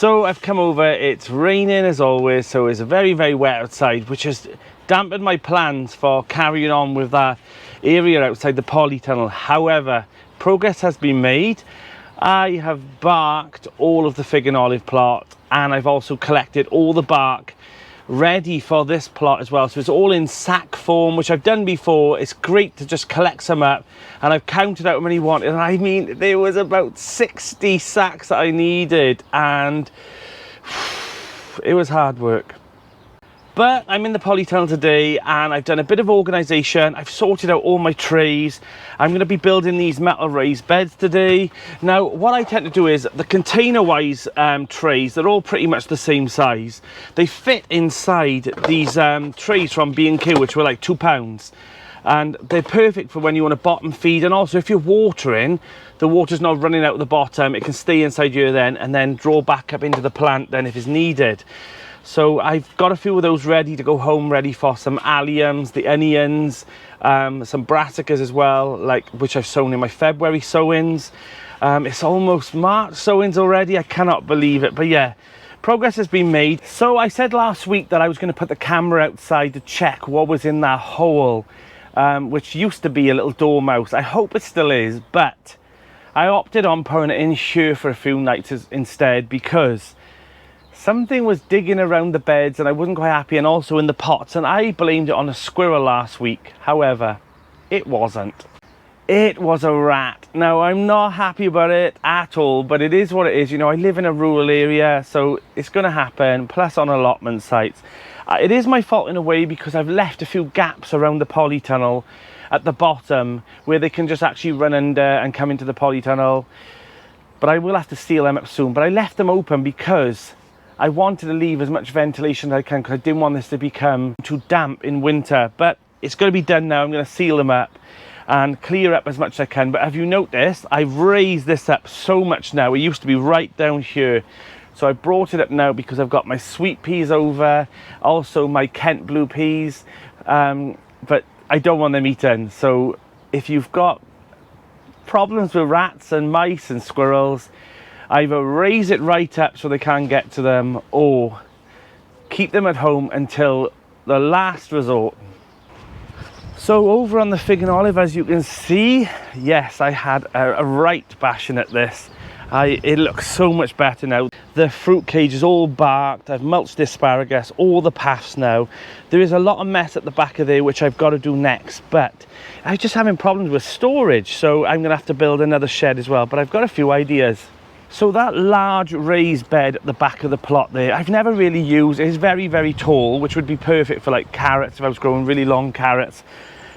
So I've come over, it's raining as always, so it's very, very wet outside, which has dampened my plans for carrying on with that area outside the polytunnel. However, progress has been made. I have barked all of the fig and olive plot, and I've also collected all the bark ready for this plot as well. So it's all in sack form, which I've done before. It's great to just collect some up, and I've counted out how many I wanted, and I mean there was about 60 sacks that I needed, and it was hard work. But I'm in the polytunnel today and I've done a bit of organisation. I've sorted out all my trays. I'm going to be building these metal raised beds today. Now, what I tend to do is the containerwise trays, they're all pretty much the same size. They fit inside these trays from B&Q, which were like £2. And they're perfect for when you want to bottom feed. And also if you're watering, the water's not running out the bottom. It can stay inside here then and then draw back up into the plant then if it's needed. So I've got a few of those ready to go home, ready for some alliums, the onions, some brassicas as well, like which I've sown in my February sowings. It's almost March sowings already. I cannot believe it, but yeah, progress has been made. So I said last week that I was going to put the camera outside to check what was in that hole, which used to be a little dormouse. I hope it still is, but I opted on putting it in here for a few nights instead because something was digging around the beds and I wasn't quite happy, and also in the pots, and I blamed it on a squirrel last week. However, it wasn't. It was a rat. Now, I'm not happy about it at all, but it is what it is. You know, I live in a rural area, so it's going to happen, plus on allotment sites. It is my fault in a way because I've left a few gaps around the polytunnel at the bottom where they can just actually run under and come into the polytunnel. But I will have to seal them up soon. But I left them open because I wanted to leave as much ventilation as I can because I didn't want this to become too damp in winter. But it's going to be done now. I'm going to seal them up and clear up as much as I can. But have you noticed, I've raised this up so much now. It used to be right down here. So I brought it up now because I've got my sweet peas over, also my Kent blue peas, but I don't want them eaten. So if you've got problems with rats and mice and squirrels, either raise it right up so they can't get to them, or keep them at home until the last resort. So over on the fig and olive, as you can see, yes, I had a right bashing at this. It looks so much better now. The fruit cage is all barked. I've mulched the asparagus, all the paths now. There is a lot of mess at the back of there, which I've got to do next, but I'm just having problems with storage, so I'm gonna have to build another shed as well, but I've got a few ideas. So that large raised bed at the back of the plot there, I've never really used. It is very, very tall, which would be perfect for like carrots if I was growing really long carrots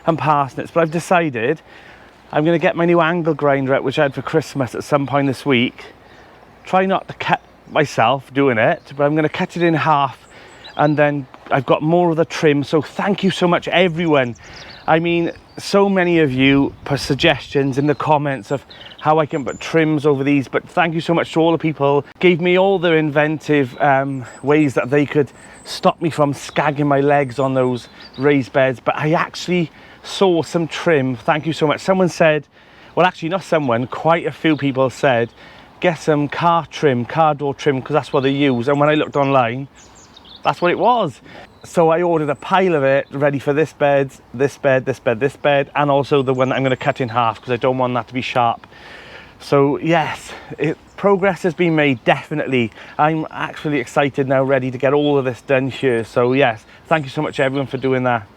and parsnips. But I've decided I'm going to get my new angle grinder out, which I had for Christmas at some point this week. Try not to cut myself doing it, but I'm going to cut it in half, and then I've got more of the trim. So thank you so much, everyone. I mean, so many of you put suggestions in the comments of how I can put trims over these, but thank you so much to all the people. Gave me all their inventive ways that they could stop me from scagging my legs on those raised beds. But I actually saw some trim. Thank you so much. Someone said, well, actually not someone, quite a few people said, get some car door trim, because that's what they use. And when I looked online, that's what it was. So I ordered a pile of it ready for this bed, this bed, this bed, this bed, and also the one that I'm going to cut in half because I don't want that to be sharp. So yes, progress has been made, definitely. I'm actually excited now, ready to get all of this done here. So yes, thank you so much everyone for doing that.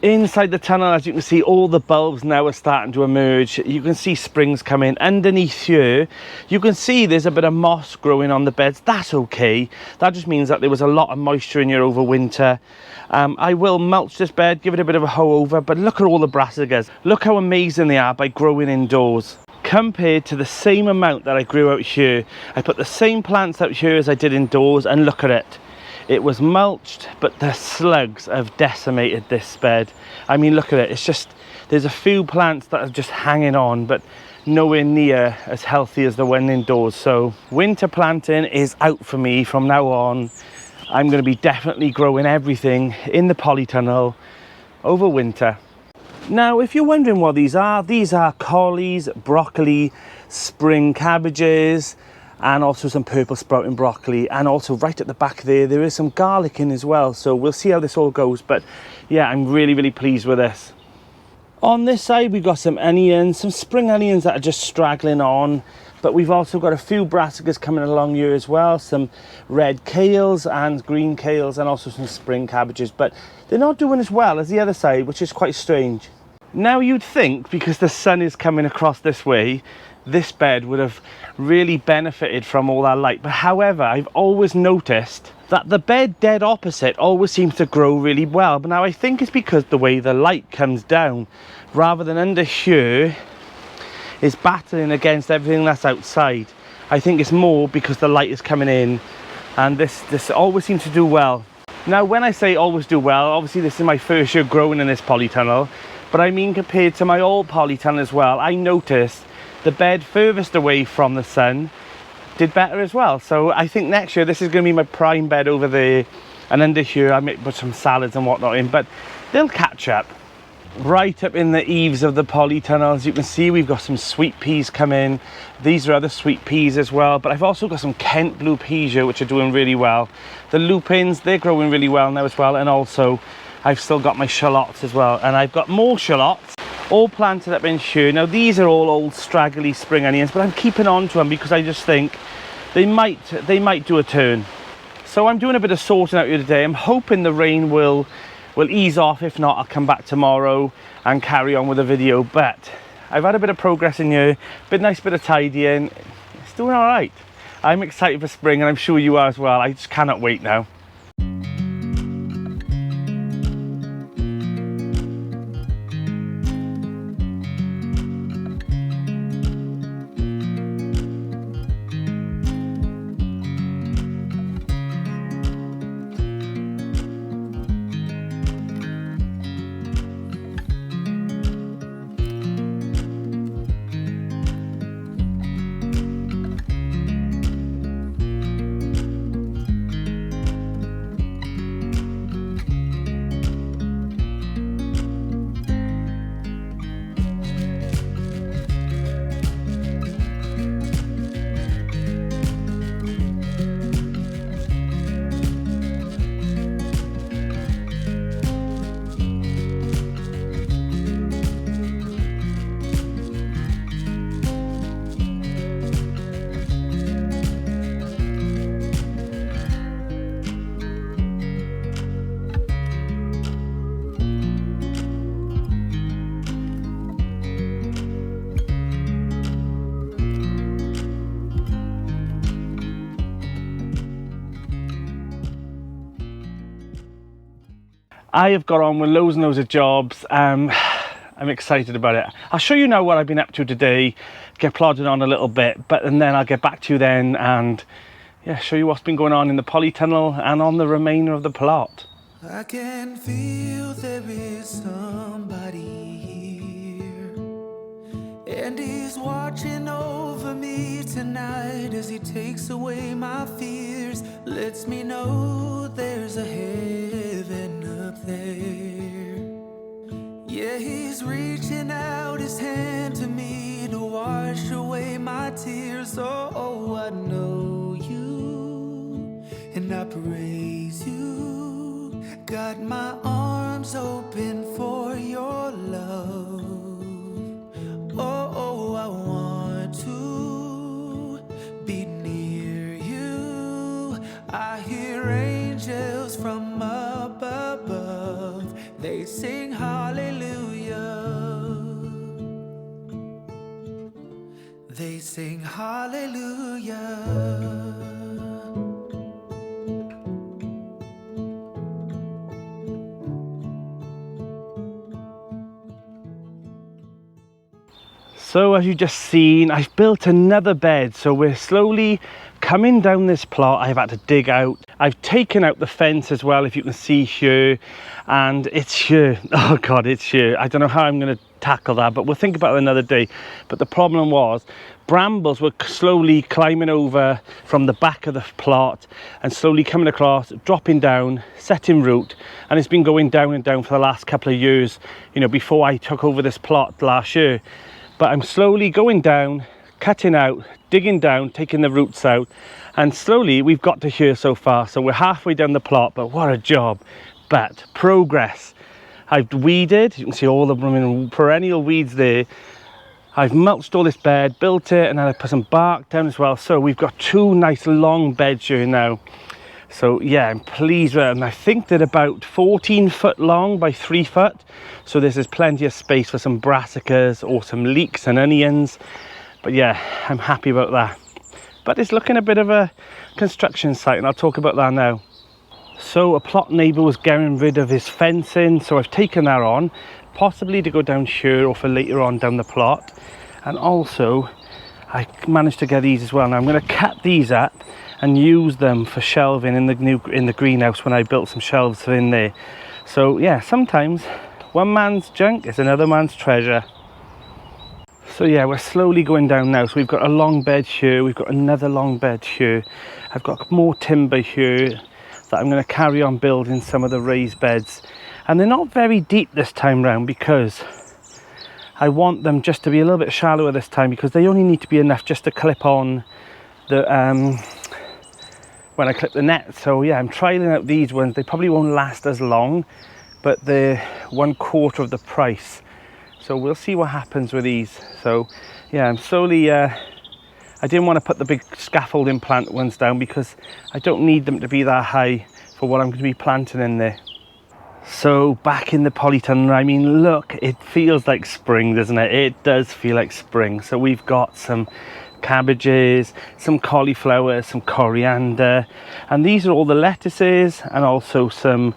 Inside the tunnel, as you can see, all the bulbs now are starting to emerge. You can see springs coming underneath here. You can see there's a bit of moss growing on the beds. That's okay. That just means that there was a lot of moisture in here over winter. I will mulch this bed, give it a bit of a hoe over, but look at all the brassicas. Look how amazing they are by growing indoors. Compared to the same amount that I grew out here, I put the same plants out here as I did indoors, and look at it. It was mulched, but the slugs have decimated this bed. I mean, look at it. It's just, there's a few plants that are just hanging on, but nowhere near as healthy as the one indoors. So winter planting is out for me from now on. I'm going to be definitely growing everything in the polytunnel over winter. Now, if you're wondering what these are collies, broccoli, spring cabbages, and also some purple sprouting broccoli, and also right at the back there is some garlic in as well. So we'll see how this all goes, but yeah, I'm really pleased with this. On this side we've got some onions, some spring onions that are just straggling on, but we've also got a few brassicas coming along here as well, some red kales and green kales, and also some spring cabbages, but they're not doing as well as the other side, which is quite strange. Now you'd think, because the sun is coming across this way, this bed would have really benefited from all that light, but however, I've always noticed that the bed dead opposite always seems to grow really well. But now I think it's because the way the light comes down, rather than under here, is battering against everything that's outside. I think it's more because the light is coming in, and this always seems to do well. Now when I say always do well, obviously this is my first year growing in this polytunnel, but I mean compared to my old polytunnel as well, I noticed the bed furthest away from the sun did better as well. So I think next year this is going to be my prime bed over there, and under here I might put some salads and whatnot in, but they'll catch up. Right up in the eaves of the polytunnel, as you can see, we've got some sweet peas coming. These are other sweet peas as well, but I've also got some Kent blue peas here which are doing really well. The lupins, they're growing really well now as well, and also I've still got my shallots as well, and I've got more shallots all planted up in here. Now these are all old straggly spring onions, but I'm keeping on to them because I just think they might do a turn. So I'm doing a bit of sorting out here today. I'm hoping the rain will ease off. If not, I'll come back tomorrow and carry on with the video. But I've had a bit of progress in here, nice bit of tidying. It's doing all right. I'm excited for spring, and I'm sure you are as well. I just cannot wait now. I have got on with loads and loads of jobs. I'm excited about it. I'll show you now what I've been up to today, get plodded on a little bit, and then I'll get back to you then and yeah, show you what's been going on in the polytunnel and on the remainder of the plot. I can feel there is somebody here, and he's watching over me tonight as he takes away my fears, lets me know there's a heaven up there. Yeah, he's reaching out his hand to me to wash away my tears. Oh, I know you and I praise you. Got my arms open for your love. Oh, I want to be near you. I hear angels from up above. They sing hallelujah. They sing hallelujah. So as you just seen, I've built another bed. So we're slowly coming down this plot. I've had to dig out. I've taken out the fence as well, if you can see here, and it's here. Oh God, it's here. I don't know how I'm going to tackle that, but we'll think about it another day. But the problem was brambles were slowly climbing over from the back of the plot and slowly coming across, dropping down, setting root, and it's been going down and down for the last couple of years, you know, before I took over this plot last year. But I'm slowly going down, cutting out, digging down, taking the roots out, and slowly we've got to here so far. So we're halfway down the plot, but what a job. But progress. I've weeded, you can see all the perennial weeds there. I've mulched all this bed, built it, and then I put some bark down as well. So we've got 2 nice long beds here now. So yeah, I'm pleased with it. And I think they're about 14 foot long by 3 foot. So this is plenty of space for some brassicas or some leeks and onions. But yeah, I'm happy about that. But it's looking a bit of a construction site, and I'll talk about that now. So a plot neighbour was getting rid of his fencing, so I've taken that on, possibly to go down here or for later on down the plot. And also I managed to get these as well. Now I'm going to cut these up and use them for shelving in the greenhouse when I built some shelves in there. So yeah, sometimes one man's junk is another man's treasure. So yeah, we're slowly going down now. So we've got a long bed here, we've got another long bed here, I've got more timber here that I'm going to carry on building some of the raised beds. And they're not very deep this time round because I want them just to be a little bit shallower this time, because they only need to be enough just to clip on the when I clip the net. So yeah, I'm trialing out these ones. They probably won't last as long, but they're 1/4 of the price. So we'll see what happens with these. So yeah, I'm slowly I didn't want to put the big scaffolding plant ones down because I don't need them to be that high for what I'm going to be planting in there. So back in the polytunnel, I mean, look, it feels like spring, doesn't it? It does feel like spring. So we've got some cabbages, some cauliflower, some coriander, and these are all the lettuces, and also some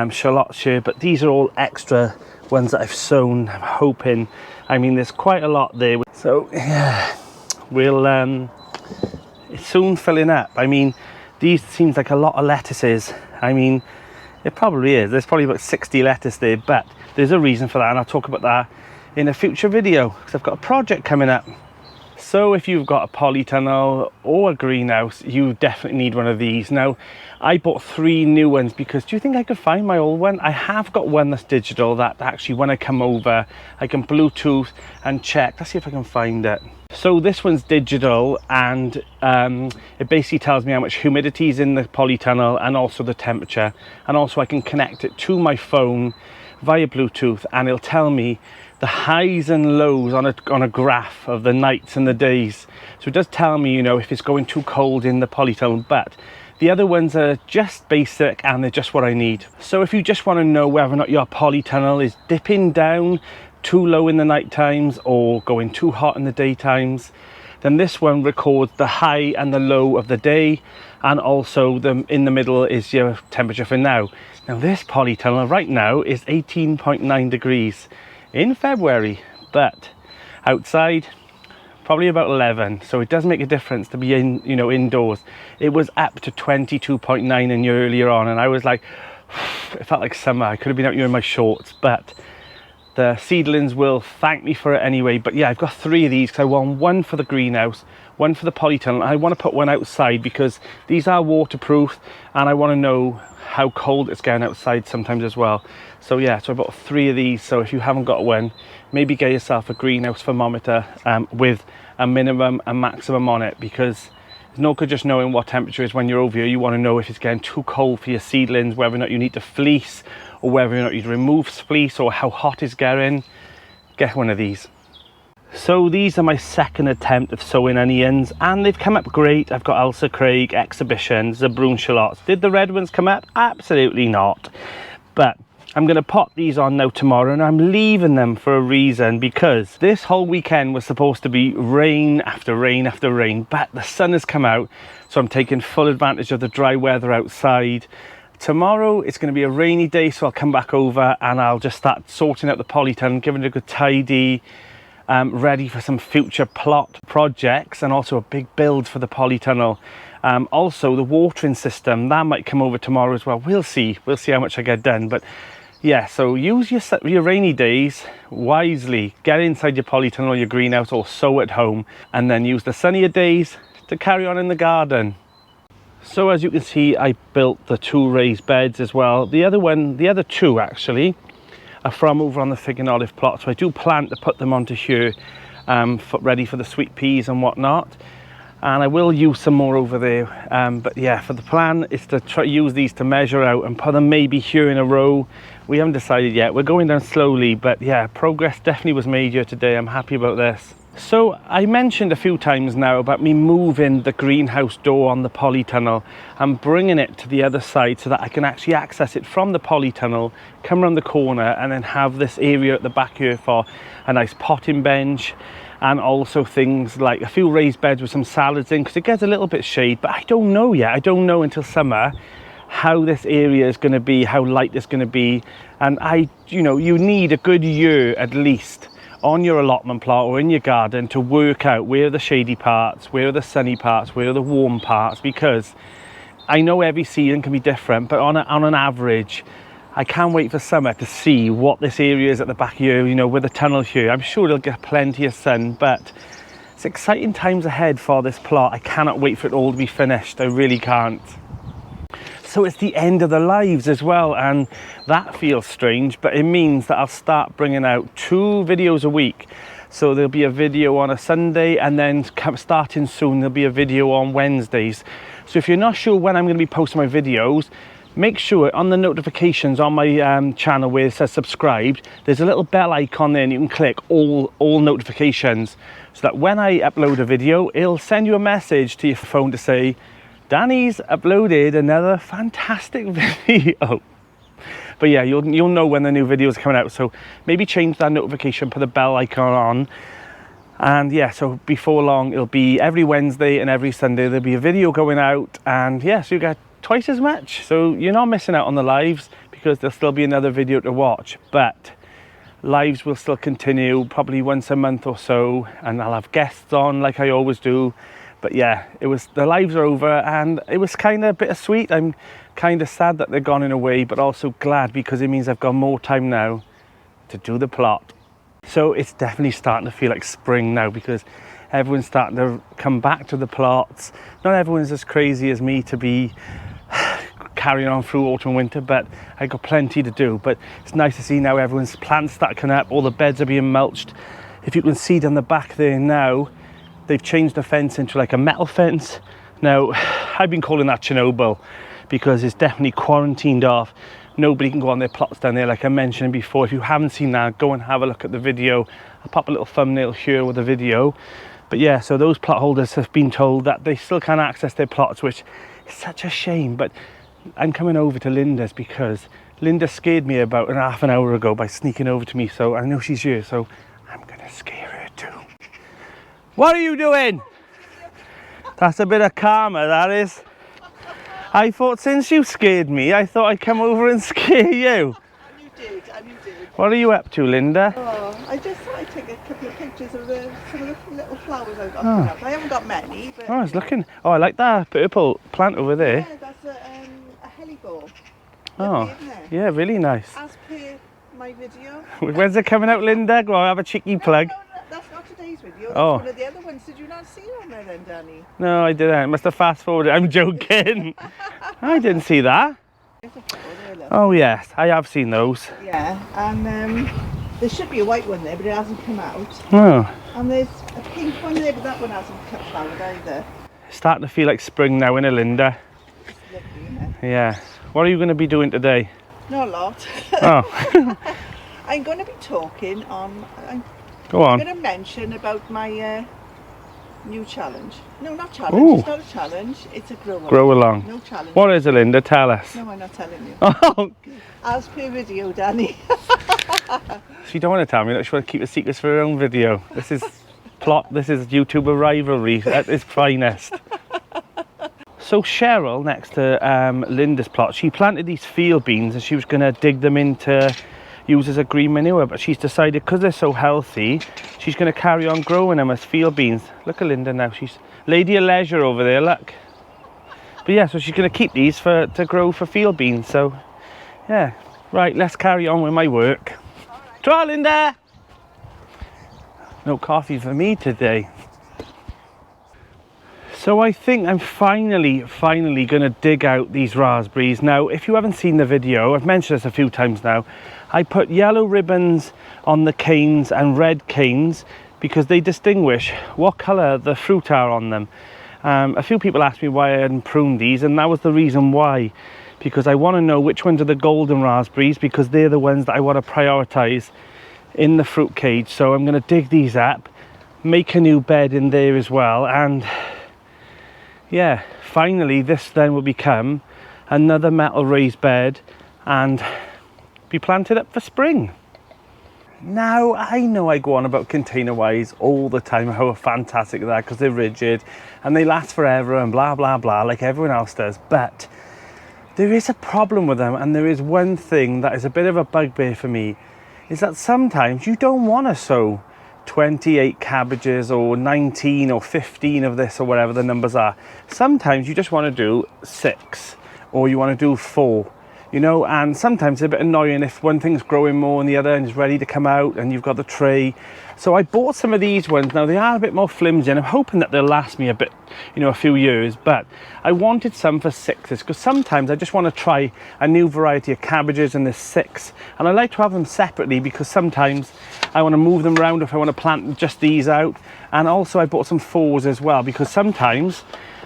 shallots here, but these are all extra ones that I've sown. I'm hoping, I mean, there's quite a lot there. So yeah, we'll it's soon filling up. I mean, these seems like a lot of lettuces. I mean, it probably is. There's probably about 60 lettuce there, but there's a reason for that, and I'll talk about that in a future video because I've got a project coming up. So if you've got a polytunnel or a greenhouse, you definitely need one of these. Now, I bought 3 new ones because do you think I could find my old one? I have got one that's digital that actually when I come over, I can Bluetooth and check. Let's see if I can find it. So this one's digital, and it basically tells me how much humidity is in the polytunnel and also the temperature. And also I can connect it to my phone via Bluetooth, and it'll tell me the highs and lows on a graph of the nights and the days. So it does tell me, you know, if it's going too cold in the polytunnel, but the other ones are just basic and they're just what I need. So if you just want to know whether or not your polytunnel is dipping down too low in the night times or going too hot in the daytimes, then this one records the high and the low of the day, and also in the middle is your temperature for now. Now this polytunnel right now is 18.9 degrees in February, but outside probably about 11, so it does make a difference to be in, you know, indoors. It was up to 22.9 in earlier on, and I was like, it felt like summer. I could have been out here in my shorts, but the seedlings will thank me for it anyway. But yeah, I've got 3 of these because I want one for the greenhouse, one for the polytunnel. I want to put one outside because these are waterproof, and I want to know how cold it's getting outside sometimes as well. So yeah, so I bought 3 of these. So if you haven't got one, maybe get yourself a greenhouse thermometer with a minimum and maximum on it, because there's no good just knowing what temperature is when you're over here. You want to know if it's getting too cold for your seedlings, whether or not you need to fleece, or whether or not you remove fleece, or how hot it's getting. Get one of these. So these are my second attempt of sowing onions, and they've come up great. I've got Elsa Craig, Exhibitions, the Brune Shallots. Did the red ones come up? Absolutely not. But I'm going to pop these on now tomorrow, and I'm leaving them for a reason, because this whole weekend was supposed to be rain after rain after rain, but the sun has come out, so I'm taking full advantage of the dry weather outside. Tomorrow it's going to be a rainy day, so I'll come back over and I'll just start sorting out the polytunnel, giving it a good tidy, ready for some future plot projects, and also a big build for the polytunnel. Also the watering system, that might come over tomorrow as well. We'll see how much I get done. But yeah, so use your rainy days wisely. Get inside your polytunnel or your greenhouse, or sow at home, and then use the sunnier days to carry on in the garden. So as you can see, I built the 2 raised beds as well. The other 2 actually are from over on the fig and olive plot, so I do plan to put them onto here ready for the sweet peas and whatnot. And I will use some more over there, but yeah, for the plan is to try use these to measure out and put them maybe here in a row. We haven't decided yet, we're going down slowly, but yeah, progress definitely was made here today. I'm happy about this. So I mentioned a few times now about me moving the greenhouse door on the polytunnel and bringing it to the other side so that I can actually access it from the polytunnel, come around the corner, and then have this area at the back here for a nice potting bench, and also things like a few raised beds with some salads in, because it gets a little bit shade. But I don't know yet. I don't know until summer how this area is going to be, how light it's going to be. And you need a good year at least on your allotment plot or in your garden to work out where are the shady parts, where are the sunny parts, where are the warm parts, because I know every season can be different, but on an average, I can't wait for summer to see what this area is at the back here, with the tunnel here. I'm sure it'll get plenty of sun, but it's exciting times ahead for this plot. I cannot wait for it all to be finished. I really can't. So it's the end of the lives as well, and that feels strange, but it means that I'll start bringing out 2 videos a week. So there'll be a video on a Sunday, and then starting soon there'll be a video on Wednesdays. So if you're not sure when I'm going to be posting my videos, make sure on the notifications on my channel where it says subscribed, there's a little bell icon there and you can click all notifications, so that when I upload a video, it'll send you a message to your phone to say, Danny's uploaded another fantastic video. But yeah, you'll know when the new videos are coming out, so maybe change that notification, put the bell icon on. And yeah, so before long it'll be every Wednesday and every Sunday there'll be a video going out, and yeah, so you get twice as much. So you're not missing out on the lives, because there'll still be another video to watch, but lives will still continue probably once a month or so, and I'll have guests on like I always do. But yeah, the lives are over, and it was kind of bittersweet. I'm kind of sad that they're gone in a way, but also glad, because it means I've got more time now to do the plot. So it's definitely starting to feel like spring now, because everyone's starting to come back to the plots. Not everyone's as crazy as me to be carrying on through autumn and winter, but I got plenty to do. But it's nice to see now everyone's plants stacking up, all the beds are being mulched. If you can see down the back there now, they've changed the fence into like a metal fence. Now, I've been calling that Chernobyl, because it's definitely quarantined off. Nobody can go on their plots down there, like I mentioned before. If you haven't seen that, go and have a look at the video. I'll pop a little thumbnail here with the video. But yeah, so those plot holders have been told that they still can't access their plots, which is such a shame. But I'm coming over to Linda's because Linda scared me about half an hour ago by sneaking over to me. So I know she's here, so I'm gonna scare her too. What are you doing? That's a bit of karma, that is. I thought since you scared me, I thought I'd come over and scare you. And you did, and you did. What are you up to, Linda? Oh, I just thought I'd take a couple of pictures of some of the little flowers I've got. I haven't got many, but... Oh, I was looking. Oh, I like that purple plant over there. Yeah, that's a hellebore. Oh, yeah, really nice. As per my video. When's it coming out, Linda? Go on, have a cheeky plug. No, that's not today's video. That's Oh. one of the other ones. Did you not see on there then, Danny? No, I didn't. I must have fast forwarded. I'm joking. I didn't see that. There's a flower there, look. Oh, yes, I have seen those. Yeah, and there should be a white one there, but it hasn't come out. Oh, And there's a pink one there, but that one hasn't come flowered either. it's starting to feel like spring now, innit, Linda? It's lovely, isn't it? Yeah. What are you going to be doing today? Not a lot. Oh, I'm going to be talking on... go I'm on. going to mention about my new challenge. No, not challenge. Ooh. It's not a challenge. It's a grow along. Grow along. No challenge. What is it, Linda? Tell us. No, I'm not telling you. Oh, As per video, Danny. she don't want to tell me. She wants to keep the secrets for her own video. This is plot. This is YouTuber rivalry at its finest. So Cheryl, next to Linda's plot, she planted these field beans and she was going to dig them in to use as a green manure, but she's decided because they're so healthy, she's going to carry on growing them as field beans. Look at Linda now. She's lady of leisure over there, look. But yeah, so she's going to keep these to grow for field beans. So yeah, right, let's carry on with my work. Try, Linda! No coffee for me today. So I think I'm finally going to dig out these raspberries. Now, if you haven't seen the video, I've mentioned this a few times now, I put yellow ribbons on the canes and red canes because they distinguish what colour the fruit are on them. A few people asked me why I hadn't pruned these, and that was the reason why, because I want to know which ones are the golden raspberries, because they're the ones that I want to prioritise in the fruit cage. So I'm going to dig these up, make a new bed in there as well, and yeah, finally this then will become another metal raised bed and be planted up for spring. Now, I know I go on about containerwise all the time, how fantastic they are, because they're rigid and they last forever and blah blah blah like everyone else does, but there is a problem with them, and there is one thing that is a bit of a bugbear for me, is that sometimes you don't want to sow 28 cabbages or 19 or 15 of this or whatever the numbers are. Sometimes you just want to do 6 or you want to do 4. You know, and sometimes it's a bit annoying if one thing's growing more and the other and is ready to come out and you've got the tray. So I bought some of these ones. Now they are a bit more flimsy and I'm hoping that they'll last me a bit, you know, a few years, but I wanted some for 6s because sometimes I just want to try a new variety of cabbages in this 6, and I like to have them separately because sometimes I want to move them around if I want to plant just these out. And also I bought some 4s as well, because sometimes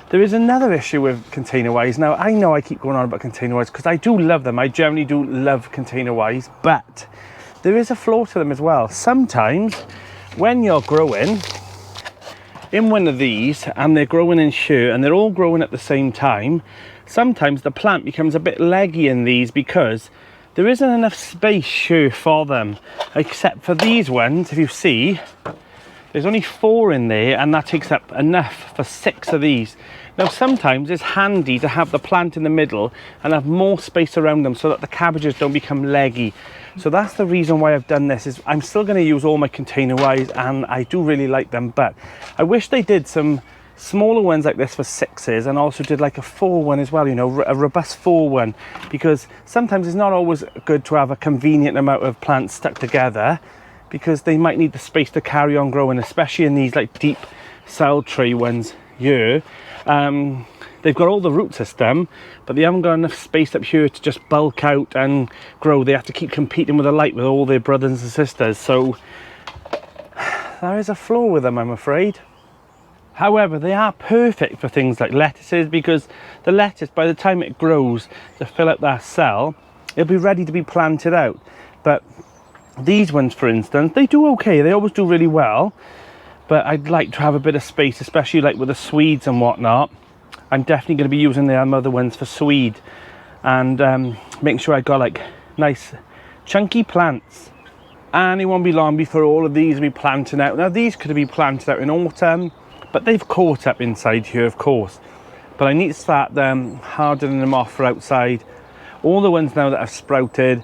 there is another issue with containerwise. Now, I know I keep going on about containerwise because I do love them. I generally do love containerwise, but there is a flaw to them as well. Sometimes when you're growing in one of these and they're growing in sheer and they're all growing at the same time, sometimes the plant becomes a bit leggy in these because there isn't enough space sheer for them. Except for these ones, if you see, there's only 4 in there, and that takes up enough for 6 of these. Now sometimes it's handy to have the plant in the middle and have more space around them so that the cabbages don't become leggy. So that's the reason why I've done this. Is I'm still going to use all my containerwise, and I do really like them, but I wish they did some smaller ones like this for 6s, and also did like a 4 one as well, you know, a robust 4 one, because sometimes it's not always good to have a convenient amount of plants stuck together, because they might need the space to carry on growing, especially in these like deep cell tray ones here. They've got all the root system, but they haven't got enough space up here to just bulk out and grow. They have to keep competing with the light with all their brothers and sisters. So there is a flaw with them, I'm afraid. However, they are perfect for things like lettuces, because the lettuce, by the time it grows to fill up that cell, it'll be ready to be planted out. But these ones, for instance, they do okay. They always do really well, but I'd like to have a bit of space, especially like with the Swedes and whatnot. I'm definitely going to be using the other ones for Swede, and making sure I got like nice chunky plants. And it won't be long before all of these will be planting out. Now these could be planted out in autumn, but they've caught up inside here, of course. But I need to start hardening them off for outside. All the ones now that have sprouted,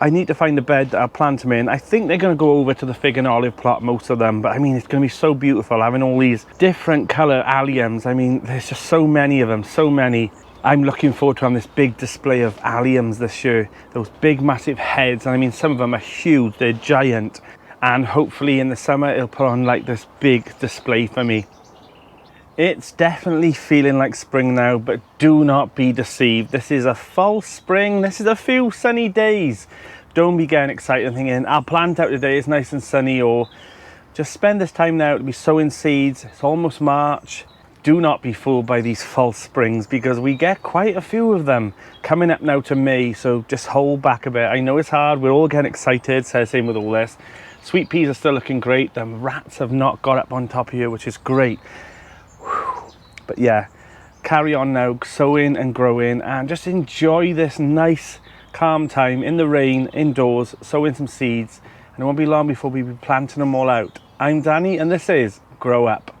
I need to find a bed that I'll plant them in. I think they're going to go over to the fig and olive plot, most of them. But I mean, it's going to be so beautiful having all these different colour alliums. I mean, there's just so many of them, so many. I'm looking forward to having this big display of alliums this year. Those big, massive heads. And I mean, some of them are huge. They're giant. And hopefully in the summer, it'll put on like this big display for me. It's definitely feeling like spring now, but do not be deceived. This is a false spring. This is a few sunny days. Don't be getting excited and thinking, I'll plant out today, it's nice and sunny, or just spend this time now to be sowing seeds. It's almost March. Do not be fooled by these false springs, because we get quite a few of them coming up now to May, so just hold back a bit. I know it's hard, we're all getting excited, so same with all this. Sweet peas are still looking great. The rats have not got up on top here, which is great. But yeah, carry on now, sowing and growing, and just enjoy this nice calm time in the rain, indoors, sowing some seeds, and it won't be long before we'll be planting them all out. I'm Danny, and this is Grow Up.